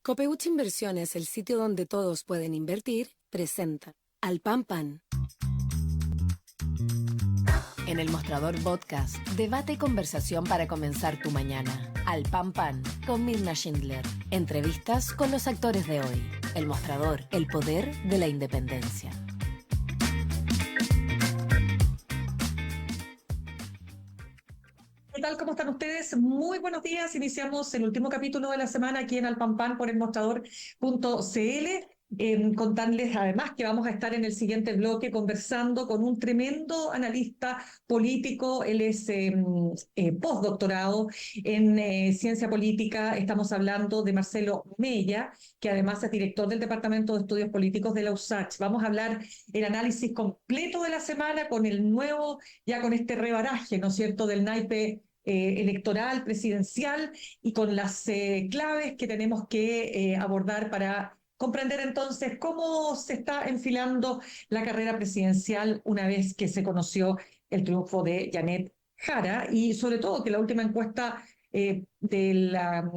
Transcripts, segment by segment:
Copeuch Inversiones, el sitio donde todos pueden invertir, presenta Al Pan Pan. En el Mostrador Podcast, debate y conversación para comenzar tu mañana. Al Pan Pan, con Mirna Schindler. Entrevistas con los actores de hoy. El Mostrador, el poder de la independencia. ¿Qué tal? ¿Cómo están ustedes? Muy buenos días. Iniciamos el último capítulo de la semana aquí en Alpampan por el mostrador.cl. Contarles además que vamos a estar en el siguiente bloque conversando con un tremendo analista político. Él es postdoctorado en ciencia política. Estamos hablando de Marcelo Mella, que además es director del Departamento de Estudios Políticos de la USACH. Vamos a hablar el análisis completo de la semana con el nuevo, ya con este rebaraje, ¿no es cierto?, del naipe electoral, presidencial, y con las claves que tenemos que abordar para comprender entonces cómo se está enfilando la carrera presidencial una vez que se conoció el triunfo de Janet Jara, y sobre todo que la última encuesta de la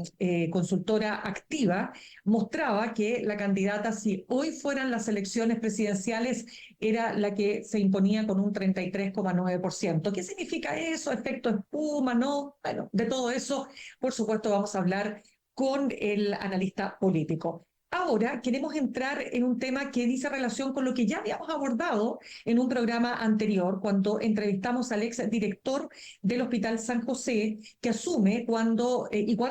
consultora Activa mostraba que la candidata, si hoy fueran las elecciones presidenciales, era la que se imponía con un 33,9%. ¿Qué significa eso? ¿Efecto espuma? ¿No? Bueno, de todo eso, por supuesto, vamos a hablar con el analista político. Ahora queremos entrar en un tema que dice relación con lo que ya habíamos abordado en un programa anterior, cuando entrevistamos al ex director del Hospital San José, que asume cuando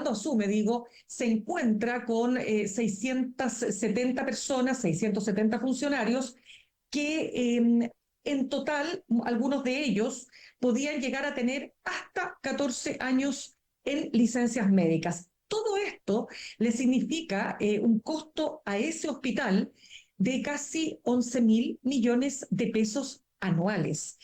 asume, digo, se encuentra con 670 personas, 670 funcionarios, que en total, algunos de ellos podían llegar a tener hasta 14 años en licencias médicas. Todo esto le significa un costo a ese hospital de casi 11.000 millones de pesos anuales.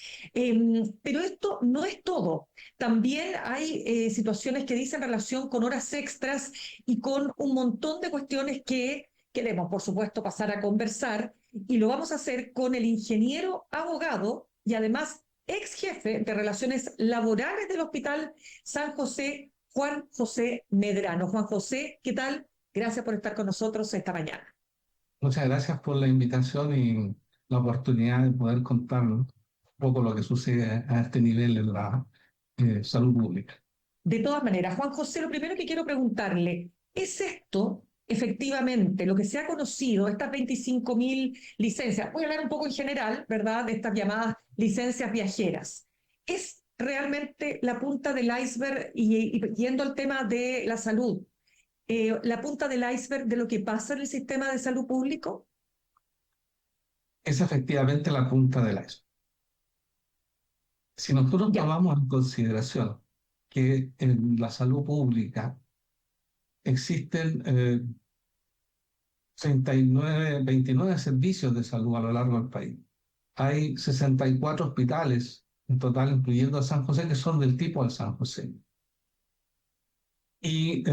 Pero esto no es todo. También hay situaciones que dicen relación con horas extras y con un montón de cuestiones que queremos, por supuesto, pasar a conversar, y lo vamos a hacer con el ingeniero abogado y además ex jefe de relaciones laborales del Hospital San José, Juan José Medrano. Juan José, ¿qué tal? Gracias por estar con nosotros esta mañana. Muchas gracias por la invitación y la oportunidad de poder contar un poco lo que sucede a este nivel en la salud pública. De todas maneras, Juan José, lo primero que quiero preguntarle, ¿es esto efectivamente lo que se ha conocido, estas 25.000 licencias? Voy a hablar un poco en general, ¿verdad?, de estas llamadas licencias viajeras. ¿Es realmente la punta del iceberg, y yendo al tema de la salud, la punta del iceberg de lo que pasa en el sistema de salud público? Es efectivamente la punta del iceberg. Si nosotros Ya. tomamos en consideración que en la salud pública existen 29 servicios de salud a lo largo del país. Hay 64 hospitales en total, incluyendo a San José, que son del tipo de San José. Y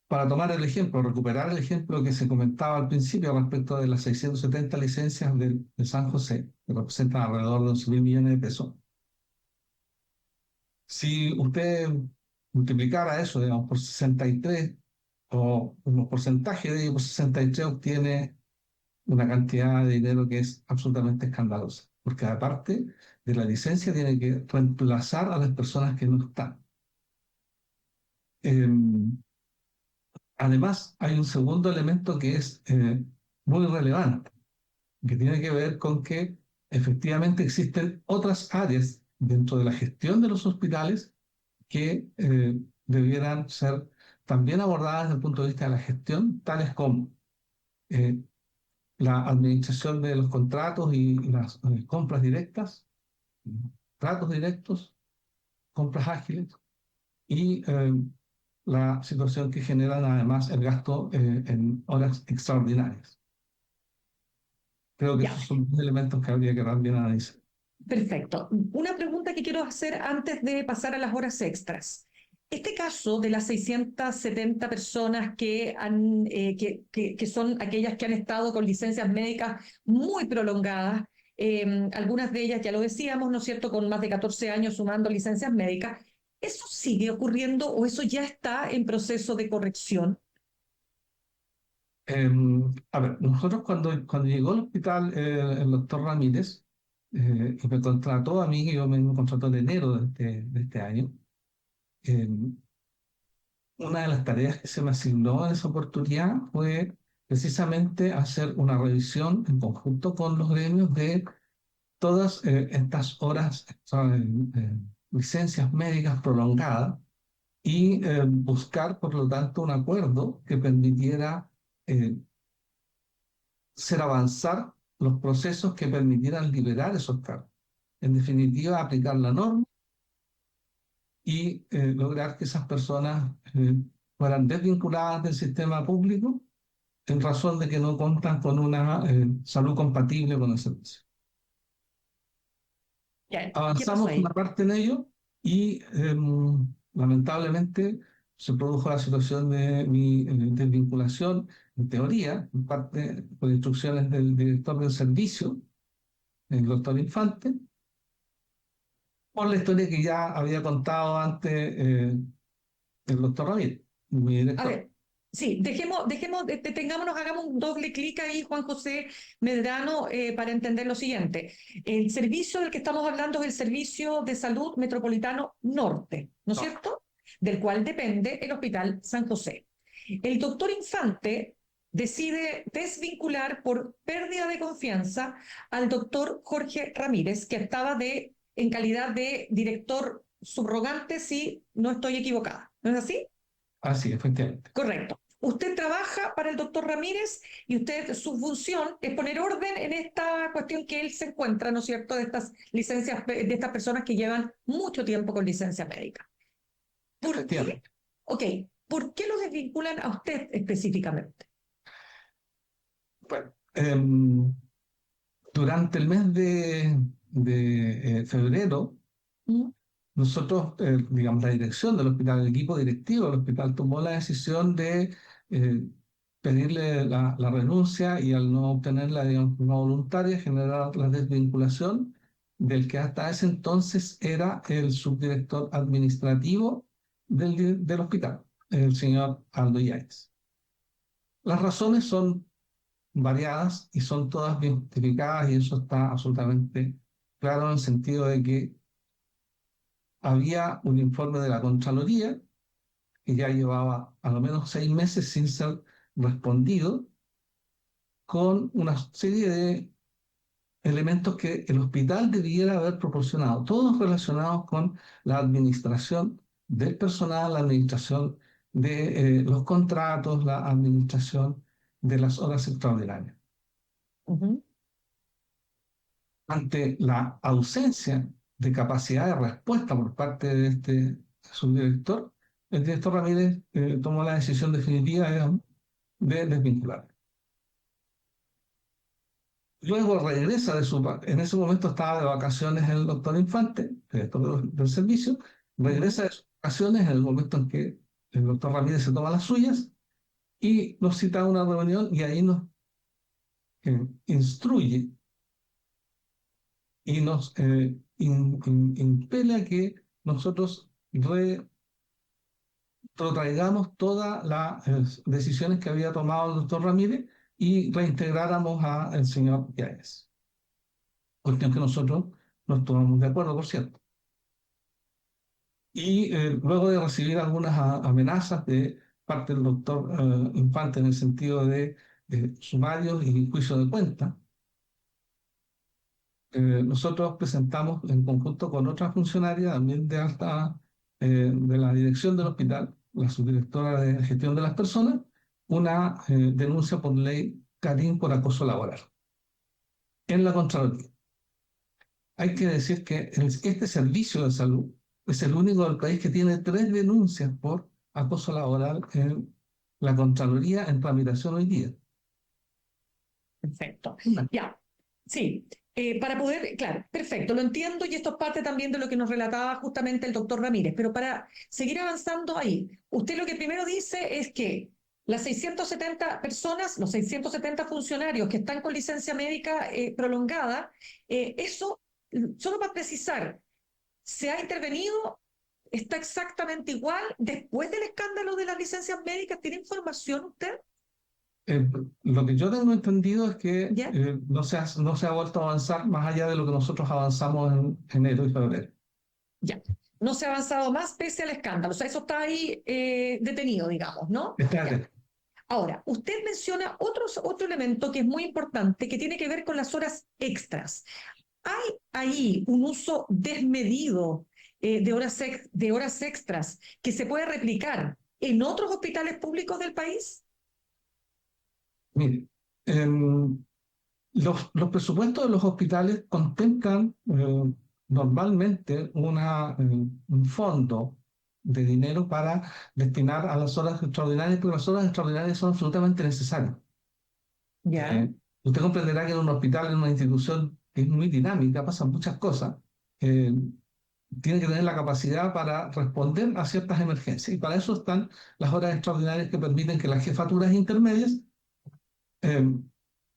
para tomar el ejemplo, recuperar el ejemplo que se comentaba al principio respecto de las 670 licencias de San José, que representan alrededor de 11.000 millones de pesos. Si usted multiplicara eso, digamos, por 63, o un porcentaje de ello por 63, obtiene una cantidad de dinero que es absolutamente escandalosa, porque aparte de la licencia tiene que reemplazar a las personas que no están. Además, hay un segundo elemento que es muy relevante, que tiene que ver con que efectivamente existen otras áreas dentro de la gestión de los hospitales que debieran ser también abordadas desde el punto de vista de la gestión, tales como eh, la administración de los contratos y las compras directas, tratos directos, compras ágiles y la situación que generan además el gasto en horas extraordinarias. Creo que Ya. esos son los elementos que habría que también analizar. Perfecto. Una pregunta que quiero hacer antes de pasar a las horas extras. Este caso de las 670 personas que son aquellas que han estado con licencias médicas muy prolongadas, algunas de ellas, ya lo decíamos, ¿no es cierto?, con más de 14 años sumando licencias médicas, ¿eso sigue ocurriendo o eso ya está en proceso de corrección? A ver, nosotros cuando llegó al hospital el doctor Ramírez, y me contrató a mí, que yo me contrató en enero de este año, eh, una de las tareas que se me asignó en esa oportunidad fue precisamente hacer una revisión en conjunto con los gremios de todas estas horas, licencias médicas prolongadas y buscar, por lo tanto, un acuerdo que permitiera eh, hacer avanzar los procesos que permitieran liberar esos cargos. En definitiva, aplicar la norma y lograr que esas personas fueran desvinculadas del sistema público en razón de que no cuentan con una salud compatible con el servicio. Ya, ¿y qué pasó Avanzamos una ahí? parte en ello y lamentablemente se produjo la situación de mi desvinculación, en teoría, en parte por instrucciones del director del servicio, el doctor Infante, por la historia que ya había contado antes el doctor Ramírez, mi A director. ver, sí, detengámonos, hagamos un doble clic ahí, Juan José Medrano, para entender lo siguiente. El servicio del que estamos hablando es el Servicio de Salud Metropolitano Norte, ¿no es No, cierto? Del cual depende el Hospital San José. El doctor Infante decide desvincular por pérdida de confianza al doctor Jorge Ramírez, que estaba en calidad de director subrogante, si no estoy equivocada. ¿No es así? así, efectivamente. Correcto. Usted trabaja para el doctor Ramírez y su función es poner orden en esta cuestión que él se encuentra, ¿no es cierto?, de estas licencias, de estas personas que llevan mucho tiempo con licencia médica. ¿Por qué? Efectivamente. Ok, ¿por qué lo desvinculan a usted específicamente? Bueno, durante el mes de febrero, ¿Mm? nosotros, digamos, la dirección del hospital, el equipo directivo del hospital tomó la decisión de pedirle la renuncia y al no obtenerla, digamos, no voluntaria, generar la desvinculación del que hasta ese entonces era el subdirector administrativo del hospital, el señor Aldo Yáñez. Las razones son variadas y son todas bien justificadas y eso está absolutamente claro en el sentido de que había un informe de la Contraloría que ya llevaba a lo menos 6 meses sin ser respondido, con una serie de elementos que el hospital debiera haber proporcionado, todos relacionados con la administración del personal, la administración de los contratos, la administración de las horas extraordinarias. Ujú. Ante la ausencia de capacidad de respuesta por parte de este subdirector, el director Ramírez tomó la decisión definitiva, digamos, de desvincular. Luego regresa en ese momento estaba de vacaciones el doctor Infante, director del servicio, Ujú. regresa de sus vacaciones en el momento en que el doctor Ramírez se toma las suyas y nos cita a una reunión y ahí nos instruye y nos impele a que nosotros retrotraigamos todas las decisiones que había tomado el doctor Ramírez y reintegráramos al señor Yáñez. Cuestión que nosotros nos tomamos de acuerdo, por cierto. Y luego de recibir algunas amenazas de parte del doctor Infante en el sentido de sumarios y juicio de cuenta, nosotros presentamos en conjunto con otra funcionaria también de la dirección del hospital, la subdirectora de gestión de las personas, una denuncia por ley Carín por acoso laboral en la Contraloría. Hay que decir que este servicio de salud es el único del país que tiene 3 denuncias por acoso laboral en la Contraloría en tramitación hoy día. Perfecto. Una. Ya, sí. Para poder, claro, perfecto, lo entiendo y esto es parte también de lo que nos relataba justamente el doctor Ramírez, pero para seguir avanzando ahí, usted lo que primero dice es que las 670 personas, los 670 funcionarios que están con licencia médica prolongada, eso, solo para precisar, ¿se ha intervenido? ¿Está exactamente igual después del escándalo de las licencias médicas? ¿Tiene información usted? Eh, lo que yo tengo entendido es que ¿Ya? no se ha vuelto a avanzar más allá de lo que nosotros avanzamos en enero y febrero. Ya. No se ha avanzado más pese al escándalo. O sea, eso está ahí detenido, digamos, ¿no? Ya. Espérate. Ahora, usted menciona otro elemento que es muy importante, que tiene que ver con las horas extras. ¿Hay ahí un uso desmedido de horas extras que se puede replicar en otros hospitales públicos del país? Mire, em, los presupuestos de los hospitales contemplan normalmente un fondo de dinero para destinar a las horas extraordinarias, porque las horas extraordinarias son absolutamente necesarias. Ya, Eh, Usted comprenderá que en un hospital, en una institución que es muy dinámica, pasan muchas cosas, eh, tiene que tener la capacidad para responder a ciertas emergencias. Y para eso están las horas extraordinarias que permiten que las jefaturas intermedias eh,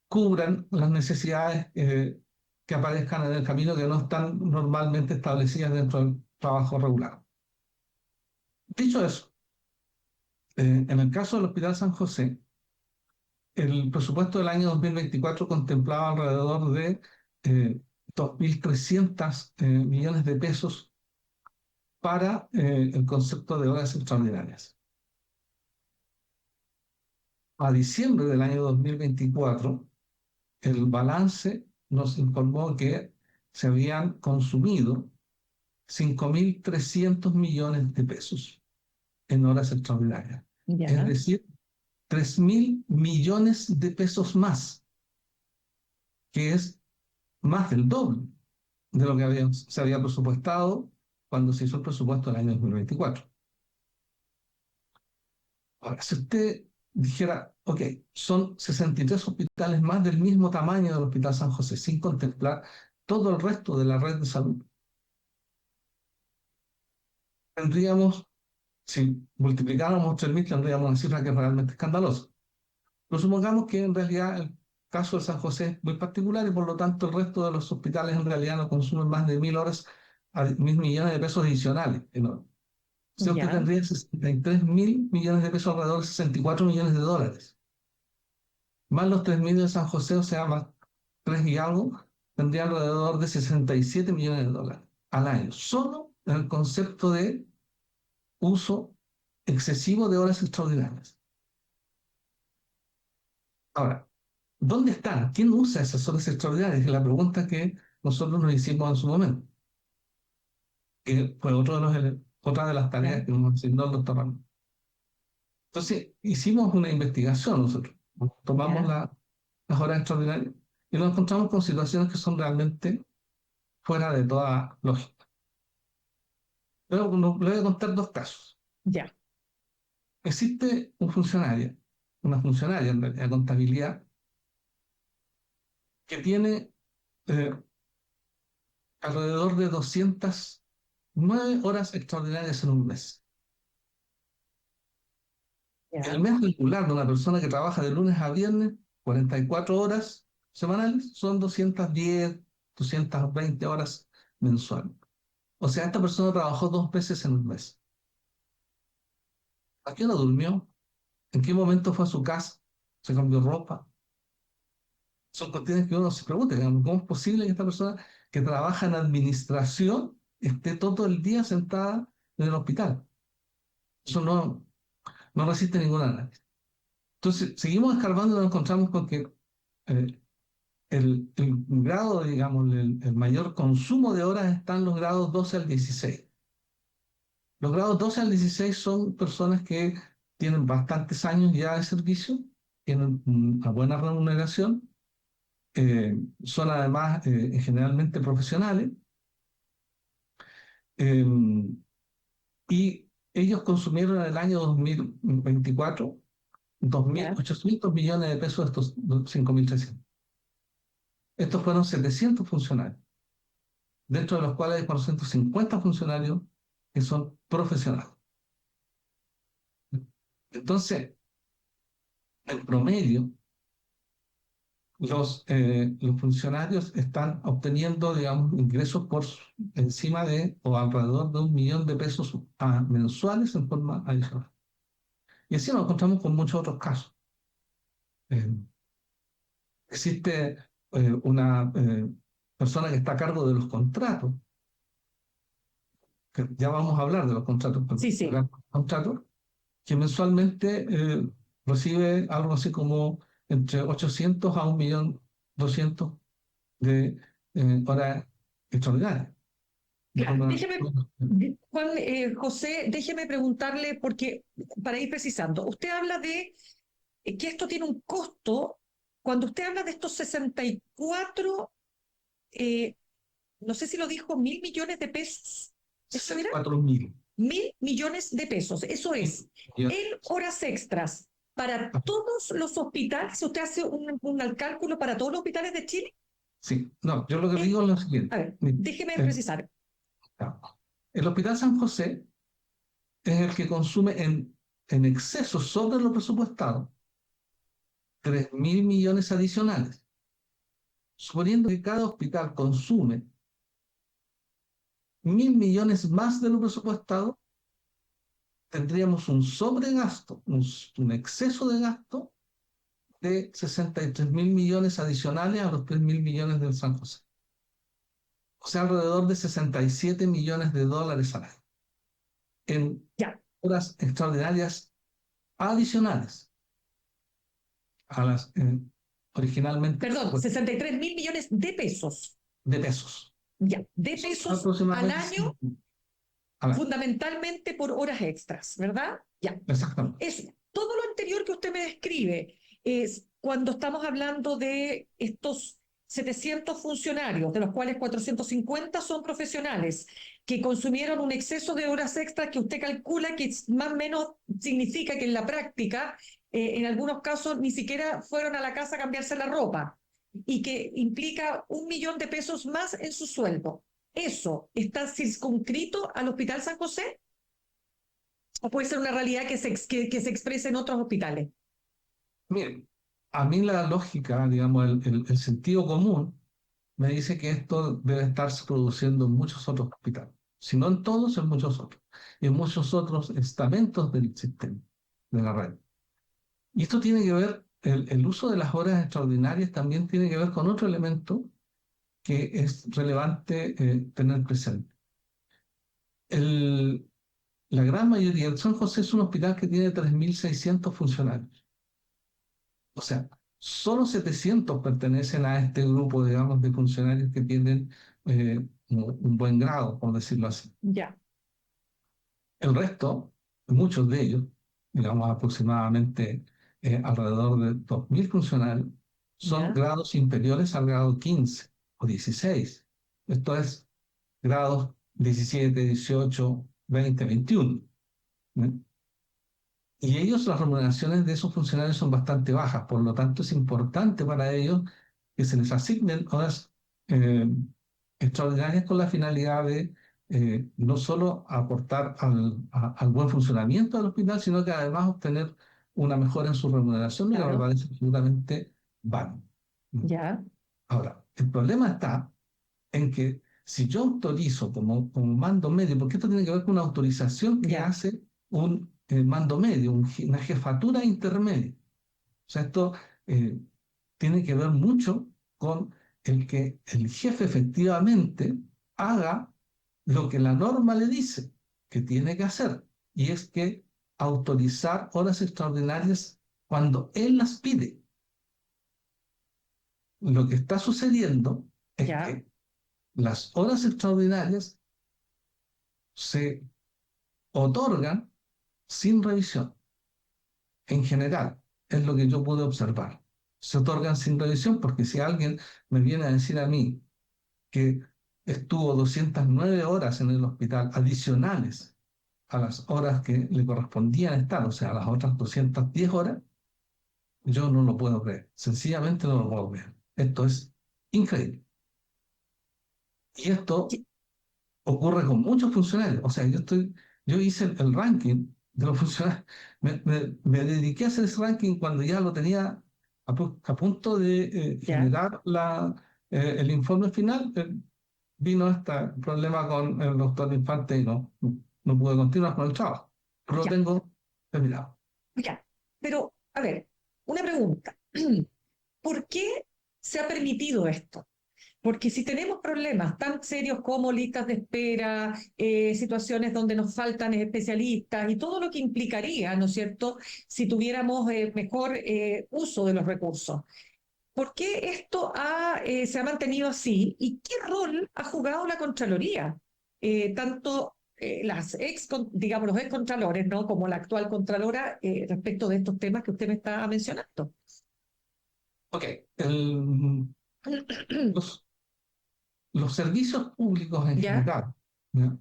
cubran las necesidades que aparezcan en el camino que no están normalmente establecidas dentro del trabajo regular. Dicho eso, en el caso del Hospital San José, el presupuesto del año 2024 contemplaba alrededor de 2.300 millones de pesos para el concepto de horas extraordinarias. A diciembre del año 2024, el balance nos informó que se habían consumido 5.300 millones de pesos en horas extraordinarias. Es ya, decir, 3.000 millones de pesos más, que es más del doble de lo que se había presupuestado cuando se hizo el presupuesto del año 2024. Ahora, si usted dijera, ok, son 63 hospitales más del mismo tamaño del Hospital San José, sin contemplar todo el resto de la red de salud, tendríamos, si multiplicáramos 3.000, tendríamos una cifra que es realmente escandalosa. Pero supongamos que en realidad el caso de San José es muy particular y por lo tanto el resto de los hospitales en realidad no consumen más de 1.000 horas a 1.000 millones de pesos adicionales. ¿No? O sea, usted ya, tendría 63.000 millones de pesos, alrededor de 64 millones de dólares. Más los 3.000 de San José, o sea, más 3 y algo, tendría alrededor de 67 millones de dólares al año. Solo en el concepto de uso excesivo de horas extraordinarias. Ahora, ¿dónde están? ¿Quién usa esas horas extraordinarias? Es la pregunta que nosotros nos hicimos en su momento, que fue otra de las tareas ya, que nos asignó el doctor Ramos. Entonces, hicimos una investigación nosotros, tomamos ya, las horas extraordinarias y nos encontramos con situaciones que son realmente fuera de toda lógica. Pero le voy a contar dos casos. ya, Existe una funcionaria en realidad de contabilidad, que tiene eh, alrededor de 209 horas extraordinarias en un mes. El ya, mes regular de una persona que trabaja de lunes a viernes, 44 horas semanales, son 210, 220 horas mensuales. O sea, esta persona trabajó 2 veces en un mes. ¿A qué hora durmió? ¿En qué momento fue a su casa? ¿Se cambió ropa? Son cuestiones que uno se pregunta, digamos, ¿cómo es posible que esta persona que trabaja en administración esté todo el día sentada en el hospital? Eso no resiste ningún análisis. Entonces, seguimos escarbando y nos encontramos con que eh, el grado, digamos, el mayor consumo de horas está en los grados 12 al 16. Los grados 12 al 16 son personas que tienen bastantes años ya de servicio, tienen una buena remuneración, son además generalmente profesionales, eh, y ellos consumieron en el año 2024 ya, 2.800 millones de pesos de estos 5.300. Estos fueron 700 funcionarios, dentro de los cuales hay 450 funcionarios que son profesionales. Entonces, en promedio, los funcionarios están obteniendo, digamos, ingresos por encima de o alrededor de 1.000.000 de pesos mensuales en forma adicional. Y así nos encontramos con muchos otros casos. Eh, existe una persona que está a cargo de los contratos, que ya vamos a hablar de los contratos, pero Sí, sí. contratos, que mensualmente recibe algo así como entre 800 a 1.200.000 de horas extraordinarias. Claro, Juan José, déjeme preguntarle, porque para ir precisando, usted habla de que esto tiene un costo. Cuando usted habla de estos 64, eh, no sé si lo dijo, 1.000 millones de pesos, ¿eso era? 4.000. 1.000 millones de pesos, eso es, en horas extras para todos los hospitales. ¿Usted hace un cálculo para todos los hospitales de Chile? Sí, no, yo lo que digo es lo A siguiente. ver, déjeme precisar. El Hospital San José es el que consume en exceso sobre lo presupuestado 3.000 millones adicionales. Suponiendo que cada hospital consume 1.000 millones más de lo presupuestado, tendríamos un sobregasto, un exceso de gasto de 63.000 millones adicionales a los 3.000 millones del San José. O sea, alrededor de 67 millones de dólares al año en Ya, horas extraordinarias adicionales a las originalmente perdón, 63.000 millones de pesos. de pesos. Ya, de pesos al Aproximadamente año, al año. fundamentalmente por horas extras, ¿verdad? Ya. Exactamente. Todo lo anterior que usted me describe es cuando estamos hablando de estos 700 funcionarios, de los cuales 450 son profesionales, que consumieron un exceso de horas extras que usted calcula que más o menos significa que en la práctica, en algunos casos, ni siquiera fueron a la casa a cambiarse la ropa, y que implica 1.000.000 de pesos más en su sueldo. ¿Eso está circunscrito al Hospital San José? ¿O puede ser una realidad que se exprese en otros hospitales? Miren, a mí la lógica, digamos, el sentido común me dice que esto debe estarse produciendo en muchos otros hospitales. Si no en todos, en muchos otros. Y en muchos otros estamentos del sistema, de la red. Y esto tiene que ver, el uso de las horas extraordinarias también tiene que ver con otro elemento que es relevante tener presente. La gran mayoría, el San José es un hospital que tiene 3.600 funcionarios. O sea, solo 700 pertenecen a este grupo, digamos, de funcionarios que tienen un buen grado, por decirlo así. Ya. El resto, muchos de ellos, digamos aproximadamente alrededor de 2.000 funcionarios, son Ya. grados inferiores al grado 15 o 16. Esto es grados 17, 18, 20, 21. ¿eh? Y ellos, las remuneraciones de esos funcionarios son bastante bajas, por lo tanto es importante para ellos que se les asignen horas eh, extraordinarias con la finalidad de no solo aportar al buen funcionamiento del hospital, sino que además obtener una mejora en su remuneración, y la Claro. verdad es absolutamente vano. Ya. Ahora, el problema está en que si yo autorizo como mando medio, porque esto tiene que ver con una autorización que Ya. hace un mando medio, una jefatura intermedia. O sea, esto tiene que ver mucho con el que el jefe efectivamente haga lo que la norma le dice que tiene que hacer, y es que autorizar horas extraordinarias cuando él las pide. Lo que está sucediendo es Ya. que las horas extraordinarias se otorgan sin revisión. En general, es lo que yo pude observar. Se otorgan sin revisión porque si alguien me viene a decir a mí que estuvo 209 horas en el hospital adicionales a las horas que le correspondían estar, o sea, a las otras 210 horas, yo no lo puedo creer. Sencillamente no lo puedo creer. Esto es increíble. Y esto ocurre con muchos funcionarios. O sea, yo hice el ranking de los funcionarios. Me dediqué a hacer ese ranking cuando ya lo tenía a punto de Ya. generar el informe final. Vino este problema con el doctor Infante y no pude continuar con el trabajo. Pero lo Ya. tengo terminado. Ya. Pero, a ver, una pregunta. ¿Por qué se ha permitido esto? Porque si tenemos problemas tan serios como listas de espera, situaciones donde nos faltan especialistas y todo lo que implicaría, ¿no es cierto?, si tuviéramos mejor uso de los recursos. ¿Por qué esto se ha mantenido así y qué rol ha jugado la Contraloría? Tanto digamos, los ex contralores, ¿no?, como la actual Contralora respecto de estos temas que usted me está mencionando. Ok, los, los servicios públicos en ¿Ya? general, ¿ya?,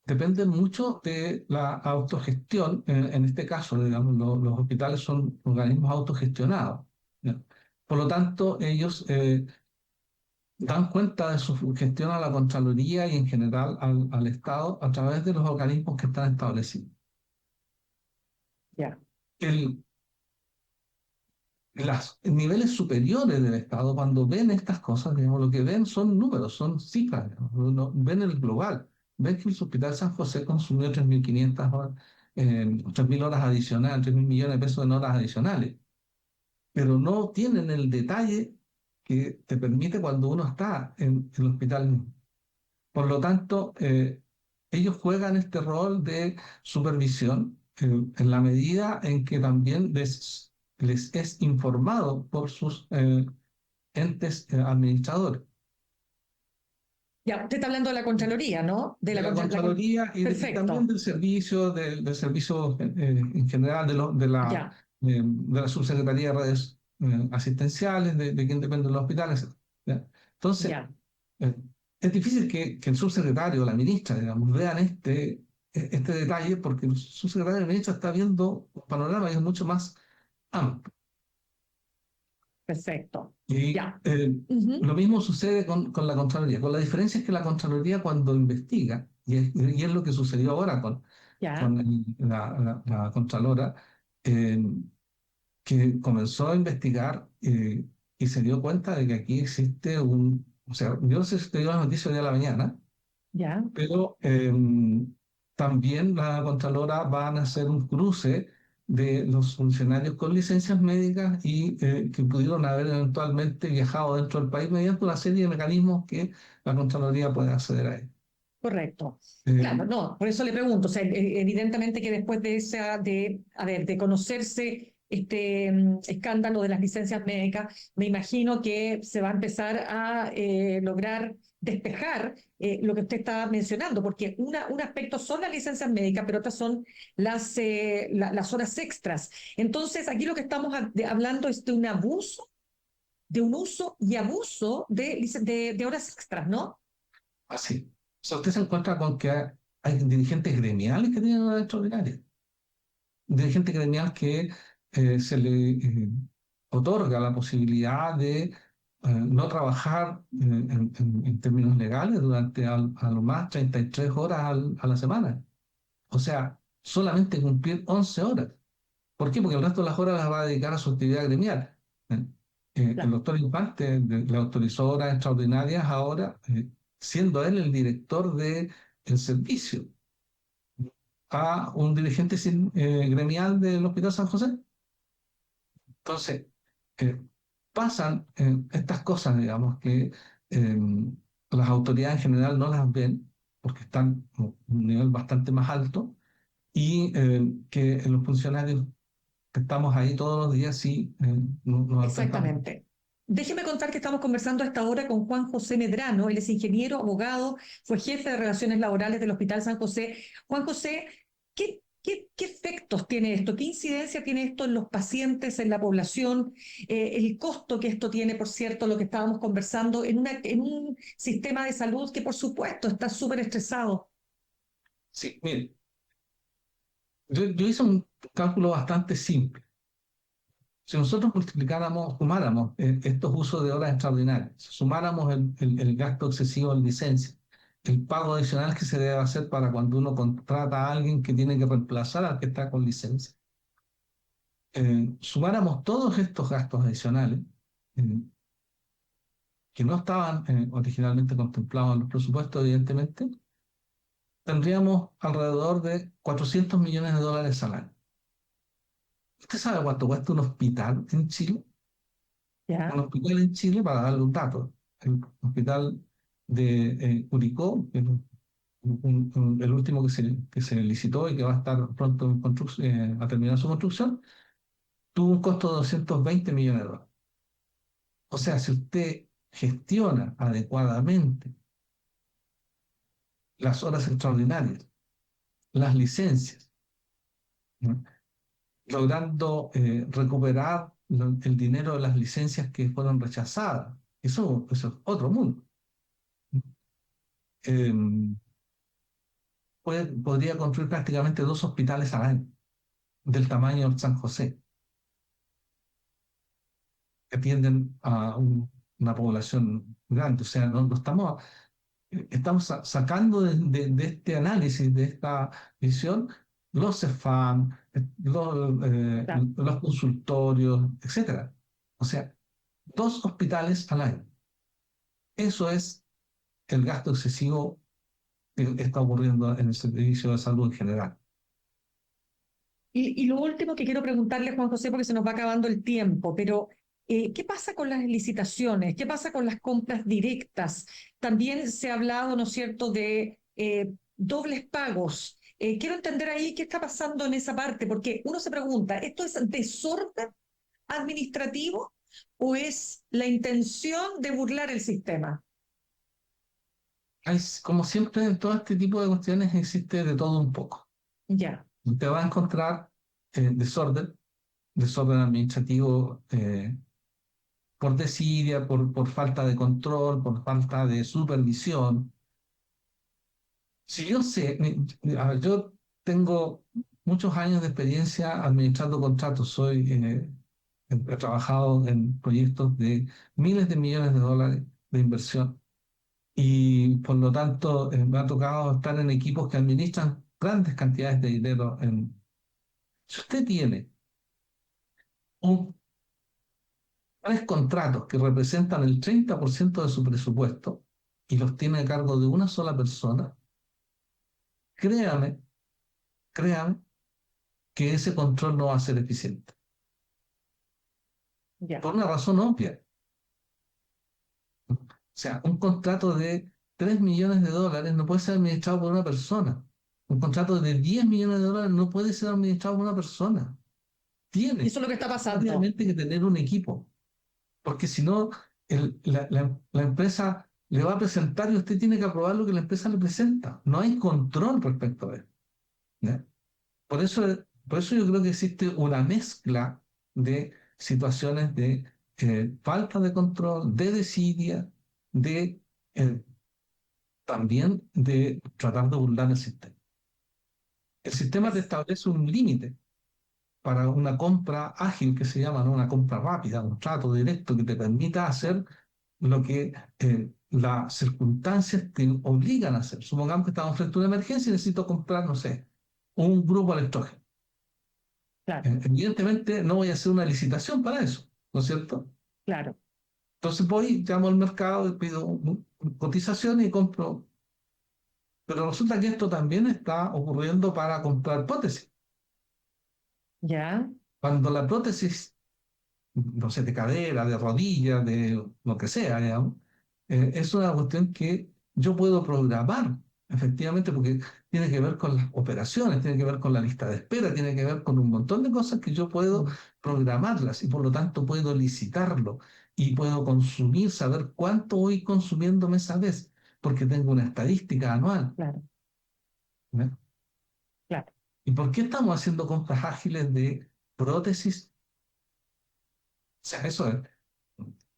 dependen mucho de la autogestión. En este caso, digamos, los hospitales son organismos autogestionados, ¿ya? Por lo tanto, ellos dan cuenta de su gestión a la Contraloría y en general al Estado a través de los organismos que están establecidos. Ya. El, los niveles superiores del Estado, cuando ven estas cosas, digamos, lo que ven son números, son cifras, digamos, ven el global, ven que el Hospital San José consumió 3.500 horas, 3.000 horas adicionales, 3.000 millones de pesos en horas adicionales, pero no tienen el detalle que te permite cuando uno está en el hospital mismo. Por lo tanto, ellos juegan este rol de supervisión en la medida en que también les es informado por sus entes administradores. Ya, usted está hablando de la Contraloría, ¿no? De la Contraloría y también Perfecto. del servicio en general Ya, de la Subsecretaría de Redes Asistenciales, de quien dependen los hospitales, etc. ¿Ya? Entonces, ya. eh, es difícil que el subsecretario o la ministra, digamos, vean este detalle porque el subsecretario o la ministra está viendo un panorama que es mucho más amplio. Perfecto. Y Ya. Ujú. lo mismo sucede con la Contraloría, con la diferencia es que la Contraloría cuando investiga, y es lo que sucedió ahora Ya, con la Contralora, eh, que comenzó a investigar y se dio cuenta de que aquí existe o sea, yo no sé si te dio la noticia hoy a la mañana, ya. pero también la Contralora van a hacer un cruce de los funcionarios con licencias médicas y que pudieron haber eventualmente viajado dentro del país mediante una serie de mecanismos que la Contraloría puede acceder a ellos. Correcto. Claro, Eh, no, por eso le pregunto, o sea, evidentemente que después de a ver, de conocerse este escándalo de las licencias médicas, me imagino que se va a empezar a lograr despejar lo que usted estaba mencionando, porque un aspecto son las licencias médicas, pero otras son las horas extras. Entonces, aquí lo que estamos hablando es de un abuso, de un uso y abuso de horas extras, ¿no? Así. O sea, usted se encuentra con que hay dirigentes gremiales que tienen una extraordinaria. Dirigente gremial que se le otorga la posibilidad de no trabajar en términos legales durante a lo más 33 horas a la semana. O sea, solamente cumplir 11 horas. ¿Por qué? Porque el resto de las horas las va a dedicar a su actividad gremial. ¿Eh? El doctor Infante le autorizó horas extraordinarias ahora, siendo él el director del servicio a un dirigente gremial del Hospital San José. Entonces, eh, pasan estas cosas, digamos, que las autoridades en general no las ven porque están a un nivel bastante más alto y que los funcionarios que estamos ahí todos los días sí nos enfrentamos. Exactamente. Déjeme contar que estamos conversando a esta hora con Juan José Medrano. Él es ingeniero, abogado, fue jefe de relaciones laborales del Hospital San José. Juan José, ¿qué efectos tiene esto? ¿Qué incidencia tiene esto en los pacientes, en la población? El costo que esto tiene, por cierto, lo que estábamos conversando, en un sistema de salud que, por supuesto, está súper estresado. Sí, mire, yo hice un cálculo bastante simple. Si nosotros sumáramos estos usos de horas extraordinarias, sumáramos el gasto excesivo en licencia, el pago adicional que se debe hacer para cuando uno contrata a alguien que tiene que reemplazar al que está con licencia, sumáramos todos estos gastos adicionales eh, que no estaban originalmente contemplados en los presupuestos, evidentemente, tendríamos alrededor de 400 millones de dólares al año. ¿Usted sabe cuánto cuesta un hospital en Chile? Ya, Un hospital en Chile, para darle un dato, el hospital de Curicó, el último que se licitó y que va a estar pronto a terminar su construcción, tuvo un costo de 220 millones de dólares. O sea, si usted gestiona adecuadamente las horas extraordinarias, las licencias, ¿no? Logrando recuperar el dinero de las licencias que fueron rechazadas, eso es otro mundo. Eh, podría construir prácticamente 2 hospitales al año, del tamaño del San José, que atienden a una población grande. O sea, no estamos sacando de este análisis, de esta visión, los CEFAM, claro. los consultorios, etcétera. O sea, 2 hospitales al año. Eso es el gasto excesivo que está ocurriendo en el servicio de salud en general. Y lo último que quiero preguntarle, Juan José, porque se nos va acabando el tiempo, pero ¿qué pasa con las licitaciones? ¿Qué pasa con las compras directas? También se ha hablado, ¿no es cierto?, de dobles pagos. Quiero entender ahí qué está pasando en esa parte, porque uno se pregunta, ¿esto es desorden administrativo o es la intención de burlar el sistema? Como siempre, en todo este tipo de cuestiones existe de todo un poco. Ya, Te va a encontrar desorden administrativo, por desidia, por falta de control, por falta de supervisión. Si yo sé, a ver, yo tengo muchos años de experiencia administrando contratos, he trabajado en proyectos de miles de millones de dólares de inversión y por lo tanto me ha tocado estar en equipos que administran grandes cantidades de dinero. Si usted tiene un 3 contratos que representan el 30% de su presupuesto y los tiene a cargo de una sola persona, créame, créame que ese control no va a ser eficiente. ya. Por una razón obvia. O sea, un contrato de 3 millones de dólares no puede ser administrado por una persona. Un contrato de 10 millones de dólares no puede ser administrado por una persona. Y Tiene eso es lo que está pasando. obviamente que tener un equipo, porque si no, la empresa le va a presentar y usted tiene que aprobar lo que la empresa le presenta. No hay control respecto a eso. ¿Ya? Por eso, por eso yo creo que existe una mezcla de situaciones de falta de control, de desidia, de eh, también de tratar de burlar el sistema. El sistema te Es- establece un límite para una compra ágil que se llama, ¿no? Una compra rápida, un trato directo que te permita hacer lo que las circunstancias te obligan a hacer. Supongamos que estamos frente a una emergencia y necesito comprar, no sé, un grupo de electrógeno. Claro, Evidentemente no voy a hacer una licitación para eso, ¿no es cierto? claro. Entonces voy, llamo al mercado y pido cotizaciones y compro. Pero resulta que esto también está ocurriendo para comprar prótesis. Ya, Cuando la prótesis, no sé, de cadera, de rodilla, de lo que sea, digamos, es una cuestión que yo puedo programar, efectivamente, porque tiene que ver con las operaciones, tiene que ver con la lista de espera, tiene que ver con un montón de cosas que yo puedo mm, programarlas y por lo tanto puedo licitarlo y puedo consumir, saber cuánto voy consumiendo mes a vez, porque tengo una estadística anual. claro, ¿No? claro. ¿Y por qué estamos haciendo compras ágiles de prótesis? O sea,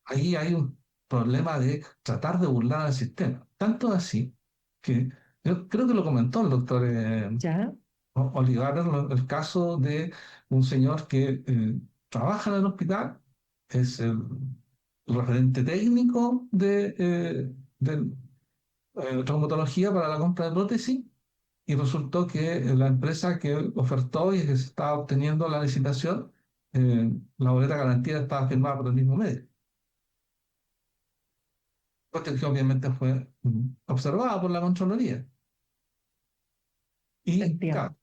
ahí hay un problema de tratar de burlar al sistema. Tanto así que yo creo que lo comentó el doctor Ya, Olivares, el caso de un señor que trabaja en el hospital, es el referente técnico de traumatología para la compra de prótesis, y resultó que la empresa que él ofertó y que se estaba obteniendo la licitación, la boleta de garantía estaba firmada por el mismo medio. Cuestión que obviamente fue observada por la Contraloría. Y entiendo. claro,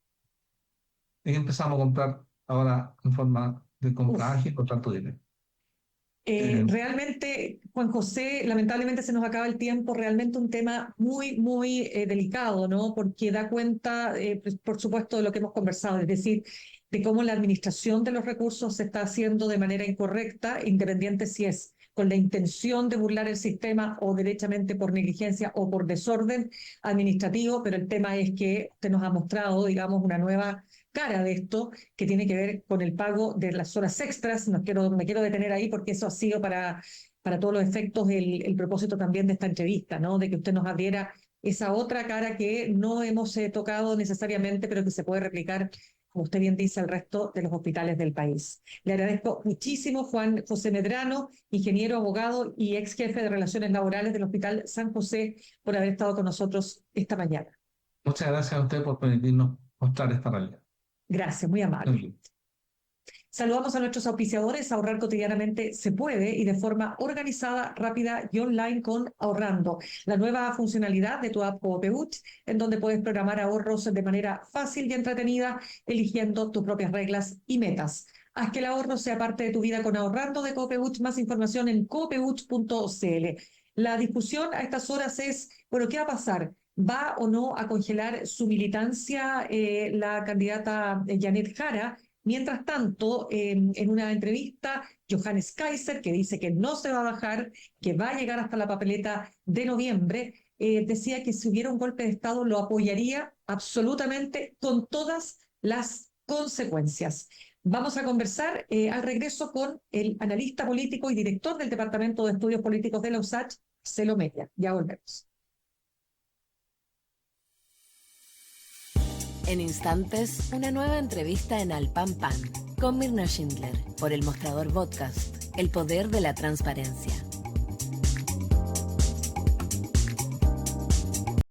y empezamos a comprar ahora en forma de compra Uf. ágil por tanto dinero. Realmente, Juan José, lamentablemente se nos acaba el tiempo, realmente un tema muy, muy delicado, ¿no? Porque da cuenta, pues, por supuesto, de lo que hemos conversado, es decir, de cómo la administración de los recursos se está haciendo de manera incorrecta, independiente si es con la intención de burlar el sistema o derechamente por negligencia o por desorden administrativo, pero el tema es que usted nos ha mostrado, digamos, una nueva cara de esto, que tiene que ver con el pago de las horas extras. Me quiero detener ahí porque eso ha sido para todos los efectos el propósito también de esta entrevista, ¿no? De que usted nos abriera esa otra cara que no hemos tocado necesariamente, pero que se puede replicar, como usted bien dice, al resto de los hospitales del país. Le agradezco muchísimo, Juan José Medrano, ingeniero, abogado y ex jefe de Relaciones Laborales del Hospital San José, por haber estado con nosotros esta mañana. Muchas gracias a usted por permitirnos mostrar esta realidad. Gracias, muy amable. Saludamos a nuestros auspiciadores. Ahorrar cotidianamente se puede y de forma organizada, rápida y online con Ahorrando, la nueva funcionalidad de tu app Coopebut, en donde puedes programar ahorros de manera fácil y entretenida, eligiendo tus propias reglas y metas. Haz que el ahorro sea parte de tu vida con Ahorrando de Coopebut. Más información en coopebut.cl. La discusión a estas horas es, bueno, ¿qué va a pasar? ¿Va o no a congelar su militancia la candidata Janet Jara? Mientras tanto, en una entrevista, Johannes Kaiser, que dice que no se va a bajar, que va a llegar hasta la papeleta de noviembre, decía que si hubiera un golpe de Estado lo apoyaría absolutamente con todas las consecuencias. Vamos a conversar al regreso con el analista político y director del Departamento de Estudios Políticos de la USACH, Marcelo Mella. Ya volvemos. En instantes, una nueva entrevista en Al Pan Pan con Mirna Schindler por El Mostrador Podcast, el poder de la transparencia.